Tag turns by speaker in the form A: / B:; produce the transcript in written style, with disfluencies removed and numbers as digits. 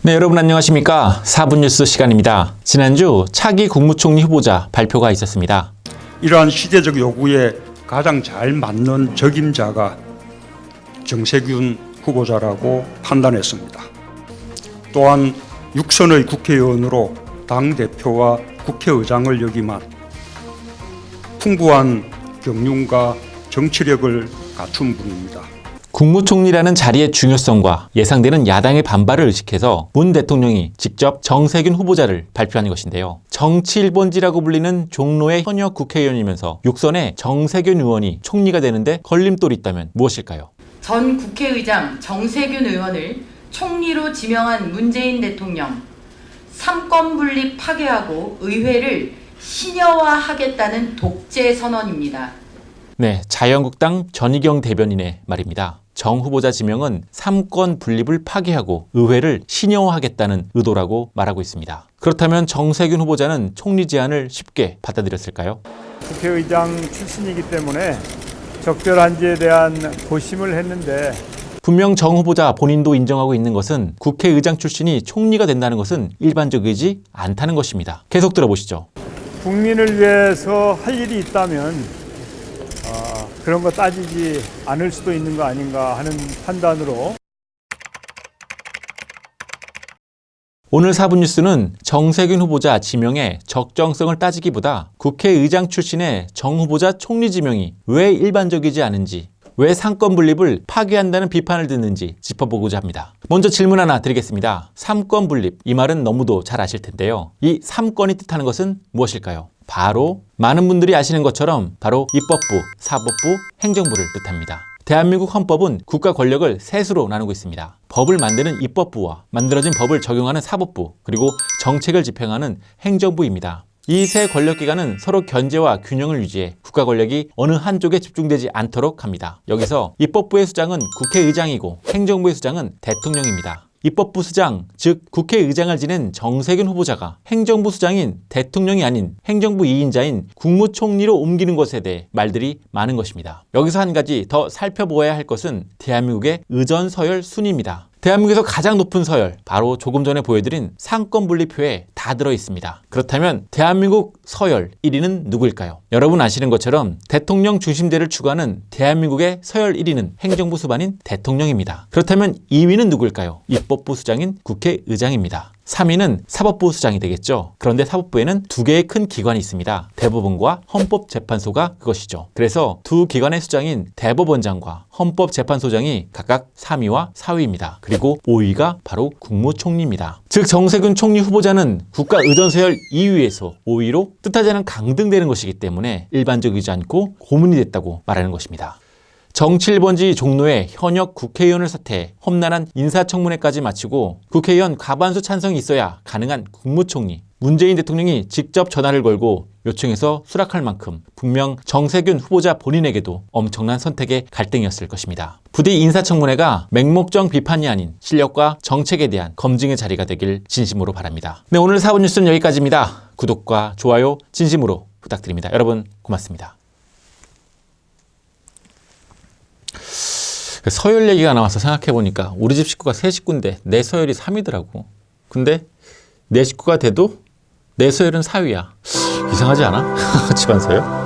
A: 네, 여러분 안녕하십니까? 4분 뉴스 시간입니다. 지난주 차기 국무총리 후보자 발표가 있었습니다.
B: 이러한 시대적 요구에 가장 잘 맞는 적임자가 정세균 후보자라고 판단했습니다. 또한 6선의 국회의원으로 당대표와 국회의장을 역임한 풍부한 경륜과 정치력을 갖춘 분입니다.
A: 국무총리라는 자리의 중요성과 예상되는 야당의 반발을 의식해서 문 대통령이 직접 정세균 후보자를 발표한 것인데요. 정치 1번지라고 불리는 종로의 현역 국회의원이면서 6선의 정세균 의원이 총리가 되는데 걸림돌이 있다면 무엇일까요?
C: 전 국회의장 정세균 의원을 총리로 지명한 문재인 대통령, 삼권 분립 파괴하고 의회를 신여화하겠다는 독재 선언입니다.
A: 네, 자유한국당 전희경 대변인의 말입니다. 정 후보자 지명은 삼권 분립을 파괴하고 의회를 신여화하겠다는 의도라고 말하고 있습니다. 그렇다면 정세균 후보자는 총리 제안을 쉽게 받아들였을까요?
D: 국회의장 출신이기 때문에 적절한지에 대한 고심을 했는데
A: 분명 정 후보자 본인도 인정하고 있는 것은 국회의장 출신이 총리가 된다는 것은 일반적이지 않다는 것입니다. 계속 들어보시죠.
D: 국민을 위해서 할 일이 있다면 그런 거 따지지 않을 수도 있는 거 아닌가 하는 판단으로
A: 오늘 4분 뉴스는 정세균 후보자 지명의 적정성을 따지기보다 국회의장 출신의 정 후보자 총리 지명이 왜 일반적이지 않은지, 왜 상권 분립을 파괴한다는 비판을 듣는지 짚어보고자 합니다. 먼저 질문 하나 드리겠습니다. 삼권 분립, 이 말은 너무도 잘 아실 텐데요. 이 삼권이 뜻하는 것은 무엇일까요? 바로 많은 분들이 아시는 것처럼 바로 입법부, 사법부, 행정부를 뜻합니다. 대한민국 헌법은 국가 권력을 셋으로 나누고 있습니다. 법을 만드는 입법부와 만들어진 법을 적용하는 사법부, 그리고 정책을 집행하는 행정부입니다. 이 세 권력기관은 서로 견제와 균형을 유지해 국가 권력이 어느 한쪽에 집중되지 않도록 합니다. 여기서 입법부의 수장은 국회의장이고 행정부의 수장은 대통령입니다. 입법부 수장, 즉 국회의장을 지낸 정세균 후보자가 행정부 수장인 대통령이 아닌 행정부 2인자인 국무총리로 옮기는 것에 대해 말들이 많은 것입니다. 여기서 한 가지 더 살펴보아야 할 것은 대한민국의 의전서열 순위입니다. 대한민국에서 가장 높은 서열, 바로 조금 전에 보여드린 상권분립표에 다 들어있습니다. 그렇다면 대한민국 서열 1위는 누구일까요? 여러분 아시는 것처럼 대통령 중심제를 추구하는 대한민국의 서열 1위는 행정부 수반인 대통령입니다. 그렇다면 2위는 누구일까요? 입법부 수장인 국회의장입니다. 3위는 사법부 수장이 되겠죠. 그런데 사법부에는 두 개의 큰 기관이 있습니다. 대법원과 헌법재판소가 그것이죠. 그래서 두 기관의 수장인 대법원장과 헌법재판소장이 각각 3위와 4위입니다. 그리고 5위가 바로 국무총리입니다. 즉 정세균 총리 후보자는 국가 의전서열 2위에서 5위로 뜻하지 않은 강등되는 것이기 때문에 일반적이지 않고 고문이 됐다고 말하는 것입니다. 정치 1번지 종로의 현역 국회의원을 사퇴해 험난한 인사청문회까지 마치고 국회의원 과반수 찬성이 있어야 가능한 국무총리, 문재인 대통령이 직접 전화를 걸고 요청해서 수락할 만큼 분명 정세균 후보자 본인에게도 엄청난 선택의 갈등이었을 것입니다. 부디 인사청문회가 맹목적 비판이 아닌 실력과 정책에 대한 검증의 자리가 되길 진심으로 바랍니다. 네, 오늘 4분 뉴스는 여기까지입니다. 구독과 좋아요 진심으로 부탁드립니다. 여러분 고맙습니다. 서열 얘기가 나와서 생각해보니까 우리 집 식구가 3식구인데 내 서열이 3위더라고. 근데 내 식구가 돼도 내 서열은 4위야. 이상하지 않아? 집안 서열?